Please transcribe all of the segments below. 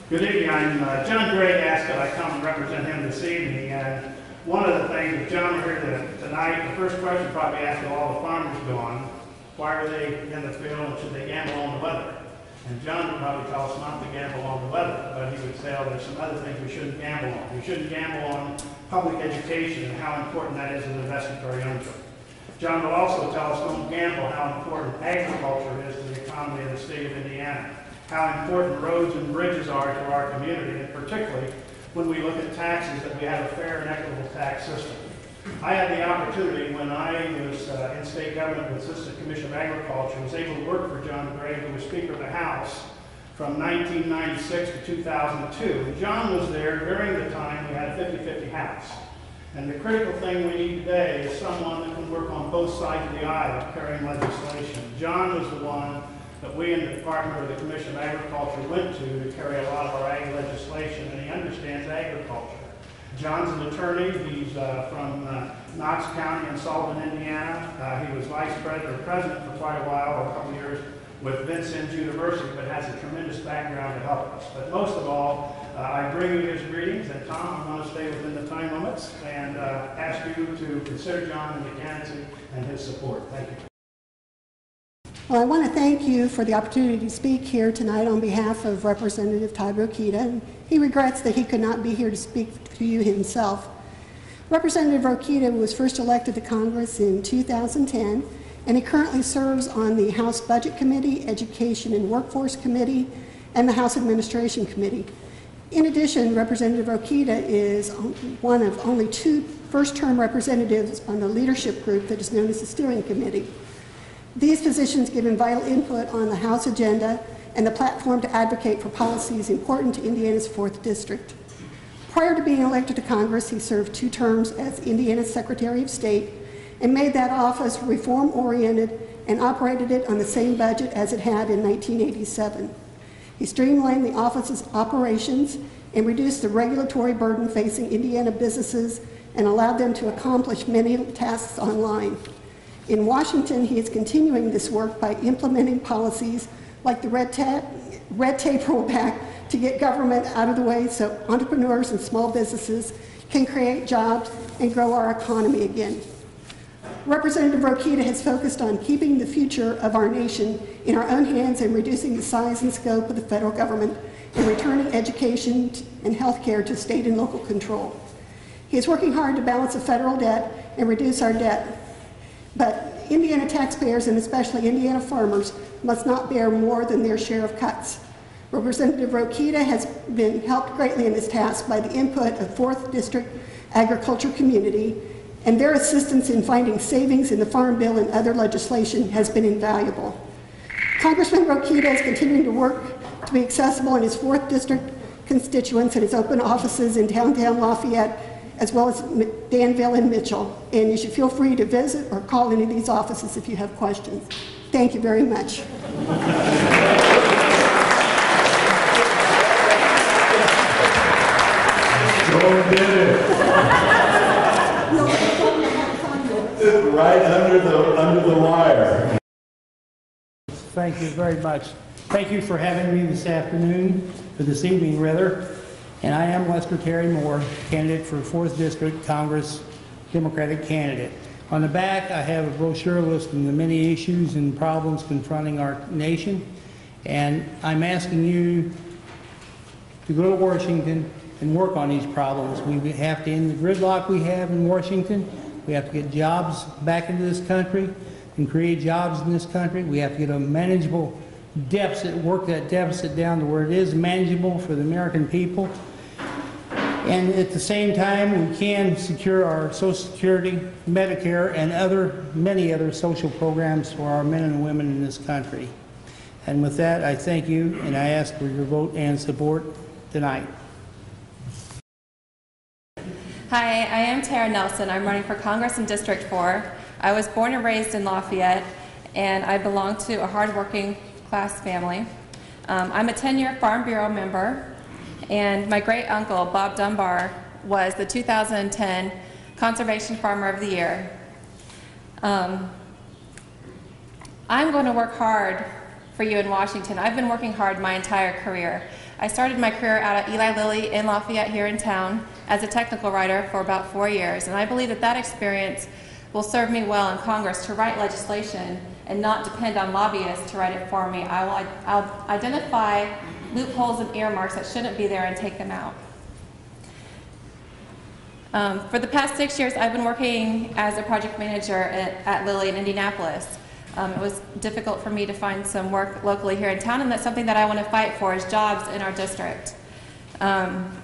Good evening. I'm John Gregg asked that I come and represent him this evening. And one of the things that John here tonight, the first question probably asked of all the farmers gone, why are they in the field and should they gamble on the weather? And John would probably tell us not to gamble on the weather, but he would say, oh, there's some other things we shouldn't gamble on. We shouldn't gamble on public education and how important that is as an investment for our young children. John would also tell us don't gamble how important agriculture is to the economy of the state of Indiana, how important roads and bridges are to our community, and particularly when we look at taxes, that we have a fair and equitable tax system. I had the opportunity when I was in state government with Assistant Commissioner of Agriculture, was able to work for John Gregg, who was Speaker of the House from 1996 to 2002. And John was there during the time we had a 50-50 House. And the critical thing we need today is someone that can work on both sides of the aisle carrying legislation. John was the one that we in the Department of the Commission of Agriculture went to carry a lot of our ag legislation, and he understands agriculture. John's an attorney. He's from Knox County in Sullivan, Indiana. He was vice president or president for quite a while, or a couple of years, with Vincennes University, but has a tremendous background to help us. But most of all, I bring you his greetings, and Tom, I want to stay within the time limits and ask you to consider John and the candidacy and his support. Thank you. Well, I want to thank you for the opportunity to speak here tonight on behalf of Representative Todd Rokita, and he regrets that he could not be here to speak to you himself. Representative Rokita was first elected to Congress in 2010, and he currently serves on the House Budget Committee, Education and Workforce Committee, and the House Administration Committee. In addition, Representative Rokita is one of only 2 first-term representatives on the leadership group that is known as the Steering Committee. These positions give him vital input on the House agenda and the platform to advocate for policies important to Indiana's 4th District. Prior to being elected to Congress, he served 2 terms as Indiana's Secretary of State and made that office reform-oriented and operated it on the same budget as it had in 1987. He streamlined the office's operations and reduced the regulatory burden facing Indiana businesses and allowed them to accomplish many tasks online. In Washington, he is continuing this work by implementing policies like the red tape rollback to get government out of the way so entrepreneurs and small businesses can create jobs and grow our economy again. Representative Rokita has focused on keeping the future of our nation in our own hands and reducing the size and scope of the federal government and returning education and health care to state and local control. He is working hard to balance the federal debt and reduce our debt. But Indiana taxpayers, and especially Indiana farmers, must not bear more than their share of cuts. Representative Rokita has been helped greatly in this task by the input of 4th District agriculture community, and their assistance in finding savings in the Farm Bill and other legislation has been invaluable. Congressman Rokita is continuing to work to be accessible in his 4th District constituents and his open offices in downtown Lafayette, as well as Danville and Mitchell. And you should feel free to visit or call any of these offices if you have questions. Thank you very much. Joan did it. Right under the wire. Thank you very much. Thank you for having me this afternoon, or this evening rather. And I am Lester Terry Moore, candidate for 4th District Congress, Democratic candidate. On the back, I have a brochure listing the many issues and problems confronting our nation. And I'm asking you to go to Washington and work on these problems. We have to end the gridlock we have in Washington. We have to get jobs back into this country and create jobs in this country. We have to get a manageable deficit, work that deficit down to where it is manageable for the American people. And at the same time, we can secure our Social Security, Medicare, and many other social programs for our men and women in this country. And with that, I thank you, and I ask for your vote and support tonight. Hi, I am Tera Nelson. I'm running for Congress in District 4. I was born and raised in Lafayette, and I belong to a hardworking class family. I'm a 10-year Farm Bureau member, and my great uncle, Bob Dunbar, was the 2010 Conservation Farmer of the Year. I'm going to work hard for you in Washington. I've been working hard my entire career. I started my career out at Eli Lilly in Lafayette here in town as a technical writer for about 4 years, and I believe that that experience will serve me well in Congress to write legislation and not depend on lobbyists to write it for me. I'll identify loopholes and earmarks that shouldn't be there and take them out. For the past 6 years, I've been working as a project manager at Lilly in Indianapolis. It was difficult for me to find some work locally here in town, and that's something that I want to fight for, is jobs in our district.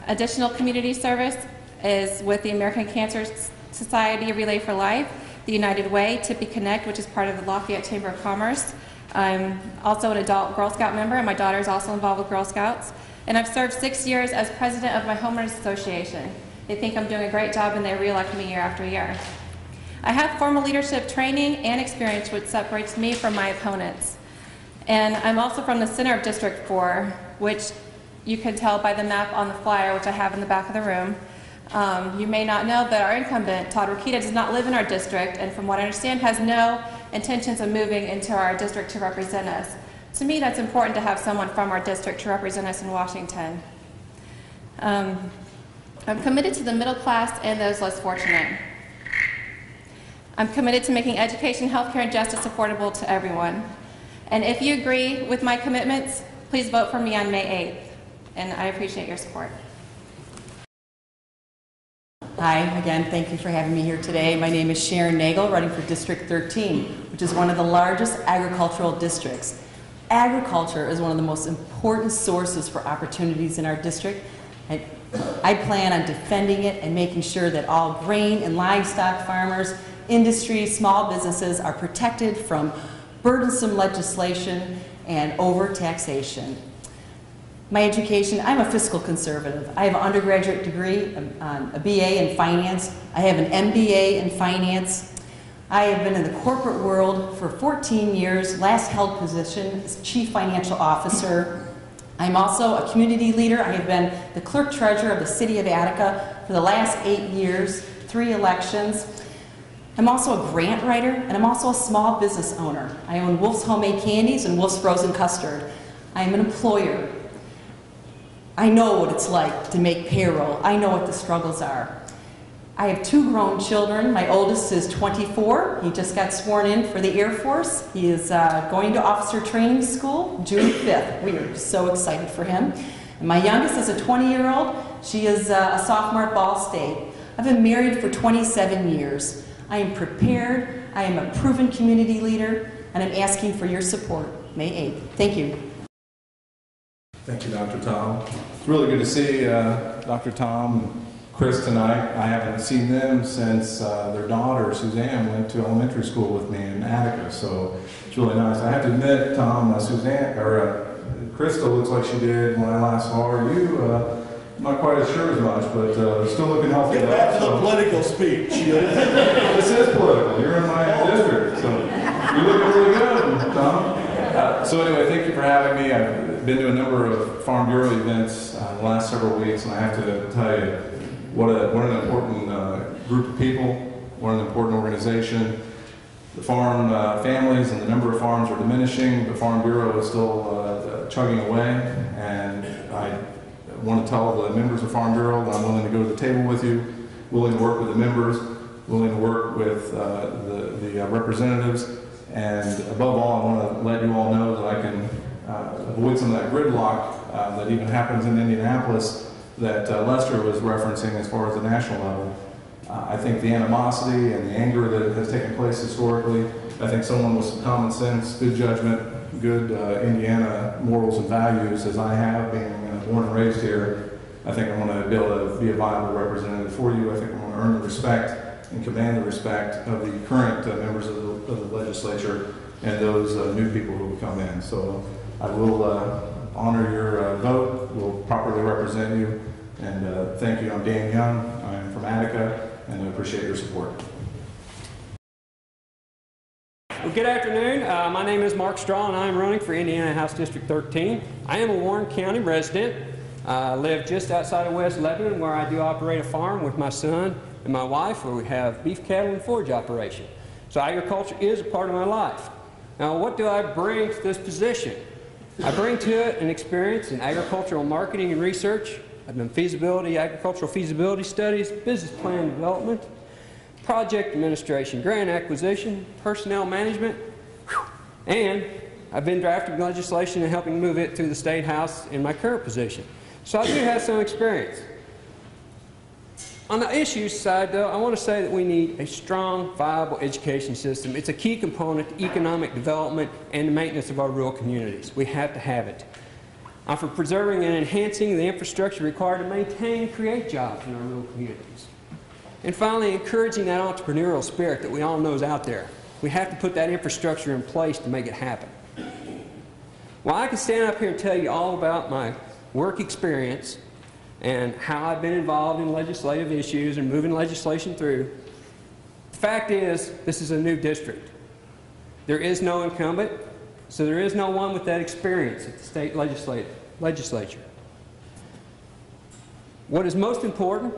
Additional community service is with the American Cancer Society Relay for Life, the United Way, Tippecanoe, which is part of the Lafayette Chamber of Commerce. I'm also an adult Girl Scout member, and my daughter is also involved with Girl Scouts. And I've served 6 years as president of my homeowners association. They think I'm doing a great job, and they re-elect me year after year. I have formal leadership training and experience, which separates me from my opponents. And I'm also from the center of District 4, which you can tell by the map on the flyer, which I have in the back of the room. You may not know, but our incumbent, Todd Rokita, does not live in our district, and from what I understand, has no intentions of moving into our district to represent us. To me, that's important to have someone from our district to represent us in Washington. I'm committed to the middle class and those less fortunate. I'm committed to making education, healthcare, and justice affordable to everyone. And if you agree with my commitments, please vote for me on May 8th. And I appreciate your support. Hi, again, thank you for having me here today. My name is Sharon, running for District 13, which is one of the largest agricultural districts. Agriculture is one of the most important sources for opportunities in our district. I plan on defending it and making sure that all grain and livestock farmers, industries, small businesses are protected from burdensome legislation and overtaxation. My education, I'm a fiscal conservative. I have an undergraduate degree, a BA in finance. I have an MBA in finance. I have been in the corporate world for 14 years, last held position as Chief Financial Officer. I'm also a community leader. I have been the clerk treasurer of the city of Attica for the last 8 years, 3 elections. I'm also a grant writer, and I'm also a small business owner. I own Wolf's Homemade Candies and Wolf's Frozen Custard. I'm an employer. I know what it's like to make payroll. I know what the struggles are. I have 2 grown children. My oldest is 24. He just got sworn in for the Air Force. He is going to officer training school June 5th. We are so excited for him. And my youngest is a 20-year-old. She is a sophomore at Ball State. I've been married for 27 years. I am prepared. I am a proven community leader, and I'm asking for your support May 8th. Thank you. Thank you, Dr. Tom. It's really good to see Dr. Tom and Chris tonight. I haven't seen them since their daughter, Suzanne, went to elementary school with me in Attica, so it's really nice. I have to admit, Tom, Crystal looks like she did when I last saw her. You, not quite as sure as much, but still looking healthy. Get back to the political speech. This is political. You're in my district, so you're looking really good, Tom. So anyway, thank you for having me. I've been to a number of Farm Bureau events the last several weeks, and I have to tell you, what an important group of people, what an important organization. The farm families and the number of farms are diminishing. The Farm Bureau is still chugging away, and I want to tell the members of Farm Bureau that I'm willing to go to the table with you, willing to work with the members, willing to work with the representatives, and above all, I want to let you all know that I can avoid some of that gridlock that even happens in Indianapolis that Lester was referencing as far as the national level. I think the animosity and the anger that has taken place historically, I think someone with some common sense, good judgment, good Indiana morals and values, as I have, being born and raised here, I think I'm going to be able to be a viable representative for you. I think I'm going to earn the respect and command the respect of the current members of the legislature and those new people who will come in. So I will honor your vote, will properly represent you, and thank you. I'm Dan Young, I'm from Attica, and I appreciate your support. Well, good afternoon. My name is Mark Straw, and I'm running for Indiana House District 13. I am a Warren County resident. I live just outside of West Lebanon, where I do operate a farm with my son and my wife, where we have beef cattle and forage operation. So agriculture is a part of my life. Now, what do I bring to this position? I bring to it an experience in agricultural marketing and research. I've done agricultural feasibility studies, business plan development, project administration, grant acquisition, personnel management, and I've been drafting legislation and helping move it through the State House in my current position. So I do have some experience. On the issues side, though, I want to say that we need a strong, viable education system. It's a key component to economic development and the maintenance of our rural communities. We have to have it. I'm for preserving and enhancing the infrastructure required to maintain and create jobs in our rural communities. And finally, encouraging that entrepreneurial spirit that we all know is out there. We have to put that infrastructure in place to make it happen. Well, I can stand up here and tell you all about my work experience and how I've been involved in legislative issues and moving legislation through. The fact is, this is a new district. There is no incumbent, so there is no one with that experience at the state legislature. What is most important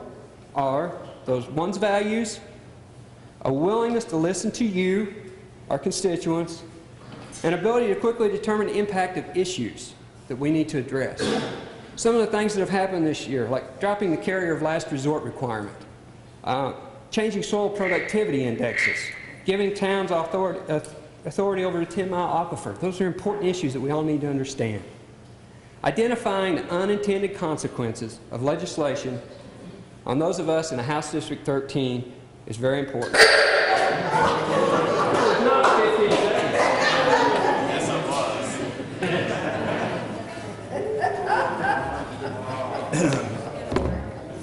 are one's values, a willingness to listen to you, our constituents, and ability to quickly determine the impact of issues that we need to address. Some of the things that have happened this year, like dropping the carrier of last resort requirement, changing soil productivity indexes, giving towns authority over the 10-mile aquifer. Those are important issues that we all need to understand. Identifying the unintended consequences of legislation on those of us in the House District 13 is very important.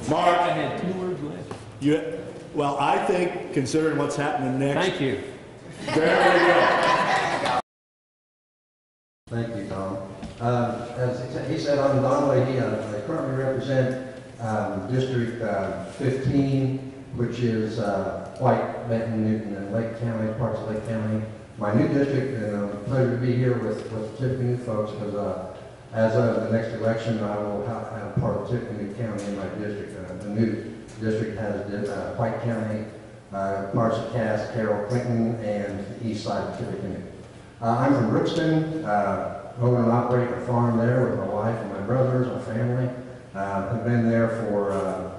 Mark, I had 2 words left. well, I think, considering what's happening next, Thank you. very good. Thank you, Tom. As he said, I'm Don Lehe. I currently represent District 15, which is White, Benton, Newton, and Lake County, parts of Lake County. My new district, and I'm pleased to be here with Tippecanoe folks, because as of the next election, I will have part of Tippecanoe County in my district. The new district has White County, parts of Cass, Carroll, Clinton, and the east side of Tippecanoe. I'm from Brookston, own and operate a farm there with my wife and my brothers, my family. I've been there for, I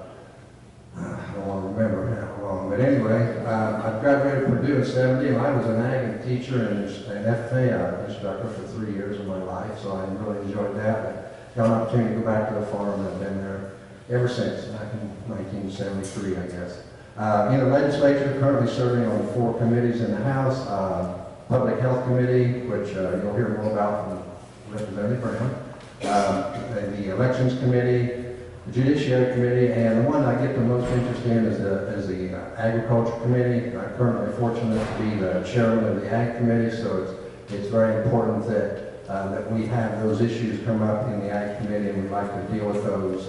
don't want to remember how long, but anyway, I graduated from Purdue in '70, and I was an ag teacher and an FFA instructor for 3 years of my life, so I really enjoyed that. I got an opportunity to go back to the farm, and I've been there ever since, back in 1973, I guess. In the legislature, currently serving on 4 committees in the House, Public Health Committee, which you'll hear more about from Representative Brown, the Elections Committee, the Judiciary Committee, and the one I get the most interest in is the Agriculture Committee. I'm currently fortunate to be the chairman of the Ag Committee, so it's very important that we have those issues come up in the Ag Committee, and we like to deal with those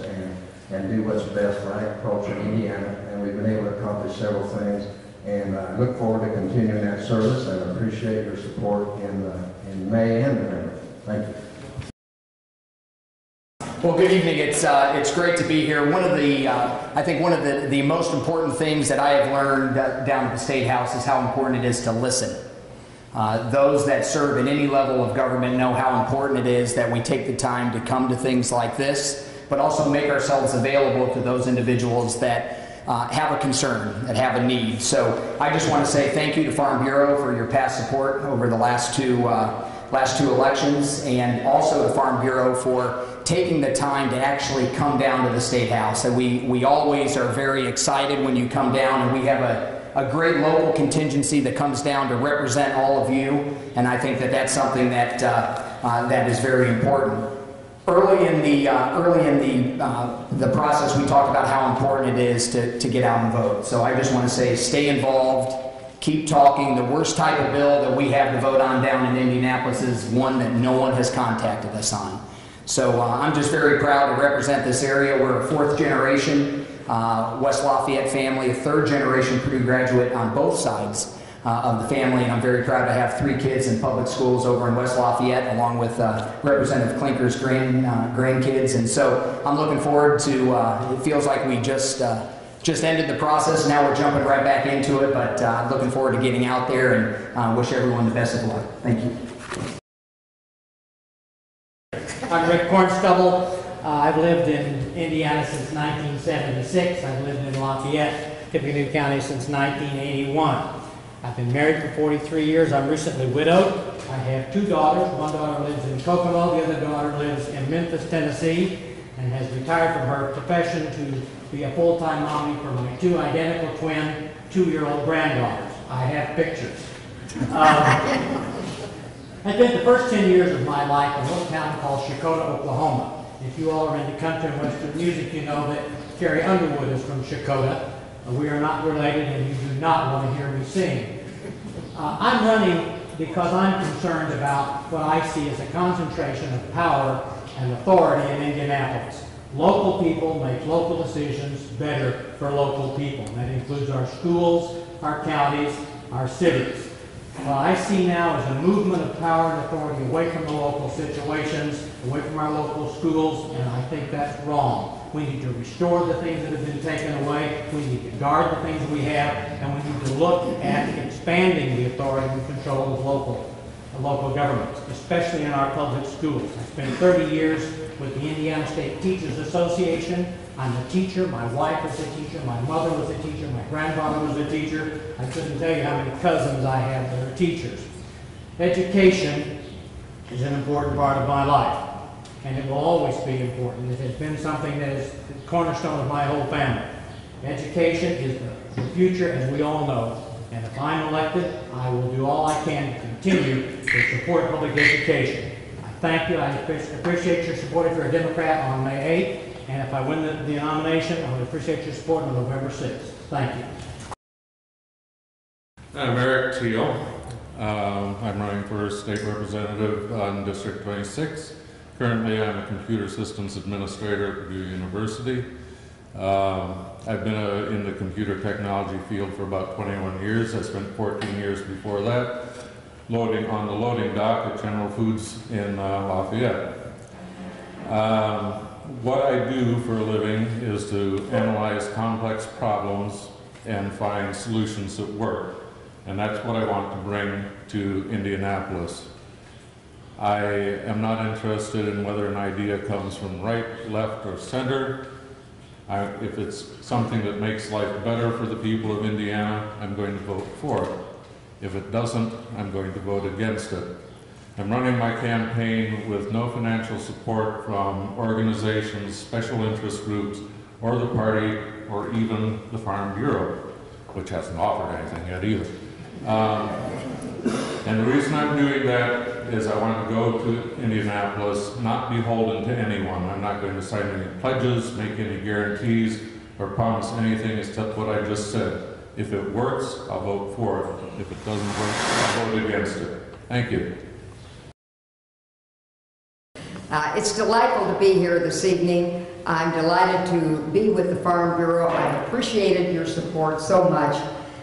and do what's best for agriculture in Indiana. And we've been able to accomplish several things, and I look forward to continuing that service, and appreciate your support in May and November. Thank you. Well, good evening. It's great to be here. I think one of the most important things that I have learned down at the State House is how important it is to listen. Those that serve in any level of government know how important it is that we take the time to come to things like this, but also make ourselves available to those individuals that have a concern, that have a need. So I just want to say thank you to Farm Bureau for your past support over the last two elections, and also to Farm Bureau for taking the time to actually come down to the State House. And we always are very excited when you come down, and we have a great local contingency that comes down to represent all of you, and I think that that's something that that is very important. Early in the process, we talked about how important it is to get out and vote. So I just want to say, stay involved, keep talking. The worst type of bill that we have to vote on down in Indianapolis is one that no one has contacted us on. So I'm just very proud to represent this area. We're a 4th generation West Lafayette family, a 3rd generation Purdue graduate on both sides of the family, and I'm very proud to have 3 kids in public schools over in West Lafayette, along with Representative Klinker's grandkids. And so I'm looking forward to, it feels like we just ended the process. Now we're jumping right back into it, but looking forward to getting out there, and wish everyone the best of luck. Thank you. I'm Rick Cornstuble. I've lived in Indiana since 1976. I've lived in Lafayette, Tippecanoe County since 1981. I've been married for 43 years. I'm recently widowed. I have two daughters. One daughter lives in Kokomo. The other daughter lives in Memphis, Tennessee, and has retired from her profession to be a full-time mommy for my two identical twin 2-year-old granddaughters. I have pictures. I spent the first 10 years of my life in a little town called Shakota, Oklahoma. If you all are into country and western music, you know that Carrie Underwood is from Shakota. We are not related, and you do not want to hear me sing. I'm running because I'm concerned about what I see as a concentration of power and authority in Indianapolis. Local people make local decisions better for local people. And that includes our schools, our counties, our cities. What I see now is a movement of power and authority away from the local situations, away from our local schools, and I think that's wrong. We need to restore the things that have been taken away, we need to guard the things we have, and we need to look at expanding the authority and control of local governments, especially in our public schools. I spent 30 years with the Indiana State Teachers Association. I'm a teacher, my wife was a teacher, my mother was a teacher, my grandfather was a teacher. I couldn't tell you how many cousins I have that are teachers. Education is an important part of my life, and it will always be important. It has been something that is the cornerstone of my whole family. Education is the future, as we all know, and if I'm elected, I will do all I can to continue to support public education. I thank you. I appreciate your support if you're a Democrat on May 8th. And if I win the nomination, I would appreciate your support on November 6th. Thank you. I'm Eric Thiel. I'm running for state representative on District 26. Currently, I'm a computer systems administrator at Purdue University. I've been in the computer technology field for about 21 years. I spent 14 years before that on the loading dock at General Foods in Lafayette. What I do for a living is to analyze complex problems and find solutions that work. And that's what I want to bring to Indianapolis. I am not interested in whether an idea comes from right, left, or center. If it's something that makes life better for the people of Indiana, I'm going to vote for it. If it doesn't, I'm going to vote against it. I'm running my campaign with no financial support from organizations, special interest groups, or the party, or even the Farm Bureau, which hasn't offered anything yet either. And the reason I'm doing that is I want to go to Indianapolis, not beholden to anyone. I'm not going to sign any pledges, make any guarantees, or promise anything except what I just said. If it works, I'll vote for it. If it doesn't work, I'll vote against it. Thank you. It's delightful to be here this evening. I'm delighted to be with the Farm Bureau. I've appreciated your support so much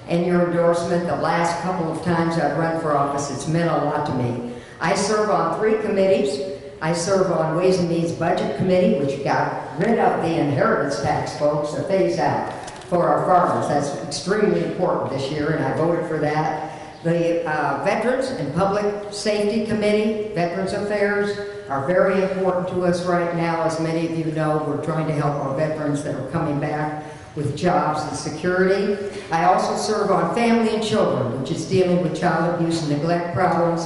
and your endorsement the last couple of times I've run for office. It's meant a lot to me. I serve on 3 committees. I serve on Ways and Means Budget Committee, which got rid of the inheritance tax, folks, a phase out for our farmers. That's extremely important this year, and I voted for that. The Veterans and Public Safety Committee, Veterans Affairs, are very important to us right now. As many of you know, we're trying to help our veterans that are coming back with jobs and security. I also serve on Family and Children, which is dealing with child abuse and neglect problems.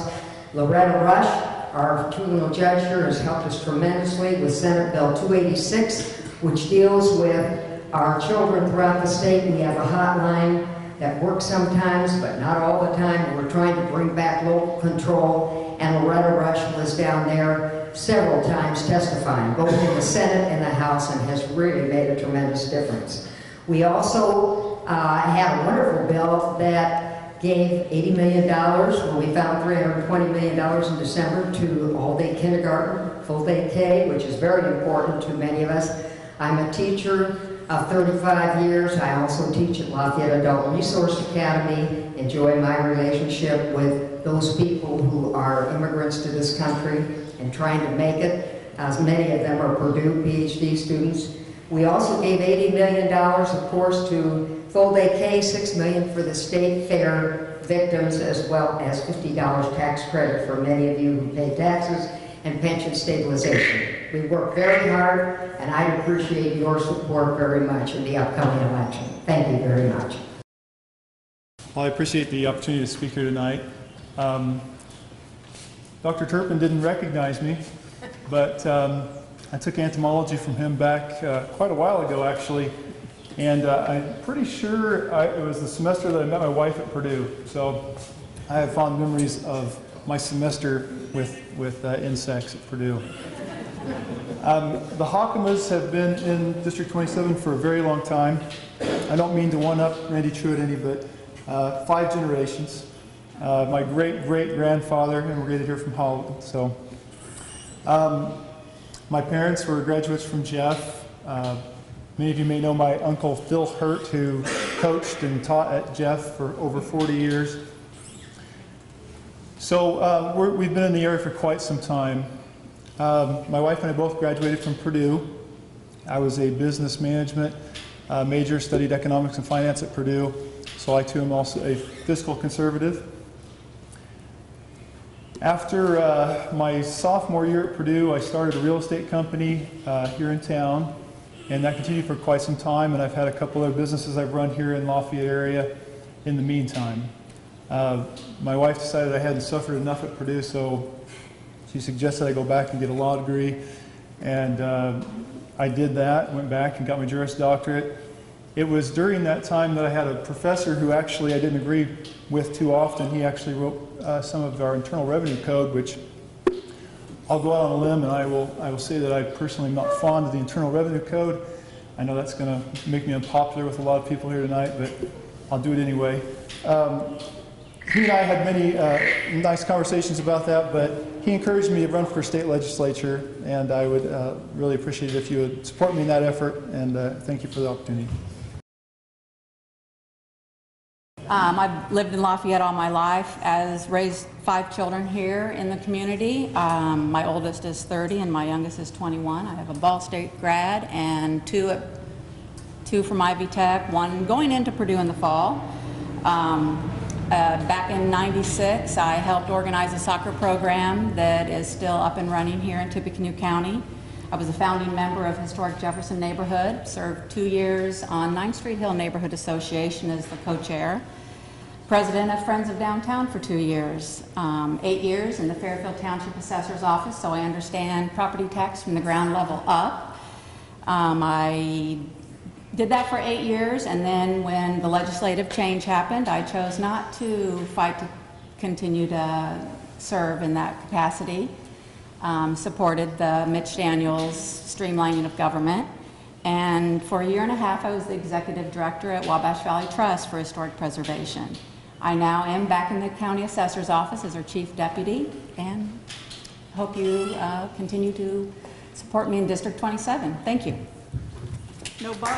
Loretta Rush, our juvenile judge here, has helped us tremendously with Senate Bill 286, which deals with our children throughout the state. We have a hotline that works sometimes, but not all the time. We're trying to bring back local control, and Loretta Rush was down there several times testifying, both in the Senate and the House, and has really made a tremendous difference. We also had a wonderful bill that gave $80 million, well, we found $320 million in December to all-day kindergarten, full-day K, which is very important to many of us. I'm a teacher of 35 years. I also teach at Lafayette Adult Resource Academy, enjoy my relationship with those people who are immigrants to this country and trying to make it, as many of them are Purdue PhD students. We also gave $80 million, of course, to full-day K, $6 million for the state fair victims, as well as $50 tax credit for many of you who pay taxes and pension stabilization. We work very hard, and I appreciate your support very much in the upcoming election. Thank you very much. Well, I appreciate the opportunity to speak here tonight. Dr. Turpin didn't recognize me, but I took entomology from him back quite a while ago, actually, and I'm pretty sure it was the semester that I met my wife at Purdue, so I have fond memories of my semester with insects at Purdue. The Hockemas have been in District 27 for a very long time. I don't mean to one-up Randy Truitt any, but 5 generations. My great-great-grandfather, and we're going to hear from Holland. So, my parents were graduates from Jeff. Many of you may know my uncle Phil Hurt, who coached and taught at Jeff for over 40 years. So we've been in the area for quite some time. My wife and I both graduated from Purdue. I was a business management major, studied economics and finance at Purdue, so I too am also a fiscal conservative. After my sophomore year at Purdue, I started a real estate company here in town, and that continued for quite some time, and I've had a couple other businesses I've run here in Lafayette area in the meantime. My wife decided I hadn't suffered enough at Purdue, so she suggested I go back and get a law degree, and I did that, went back and got my Juris Doctorate. It was during that time that I had a professor who actually I didn't agree with too often. He actually wrote some of our Internal Revenue Code, which I'll go out on a limb and I will say that I personally am not fond of the Internal Revenue Code. I know that's going to make me unpopular with a lot of people here tonight, but I'll do it anyway. He and I had many nice conversations about that, but he encouraged me to run for state legislature, and I would really appreciate it if you would support me in that effort, and thank you for the opportunity. I've lived in Lafayette all my life, raised 5 children here in the community. My oldest is 30 and my youngest is 21. I have a Ball State grad and two from Ivy Tech, one going into Purdue in the fall. Back in '96, I helped organize a soccer program that is still up and running here in Tippecanoe County. I was a founding member of Historic Jefferson Neighborhood, served 2 years on 9th Street Hill Neighborhood Association as the co-chair, president of Friends of Downtown for 2 years, 8 years in the Fairfield Township Assessor's Office, so I understand property tax from the ground level up. I did that for 8 years, and then when the legislative change happened, I chose not to fight to continue to serve in that capacity. Supported the Mitch Daniels streamlining of government, and for 1.5 years I was the executive director at Wabash Valley Trust for Historic Preservation. I now am back in the county assessor's office as our chief deputy, and hope you continue to support me in District 27. Thank you. No bar.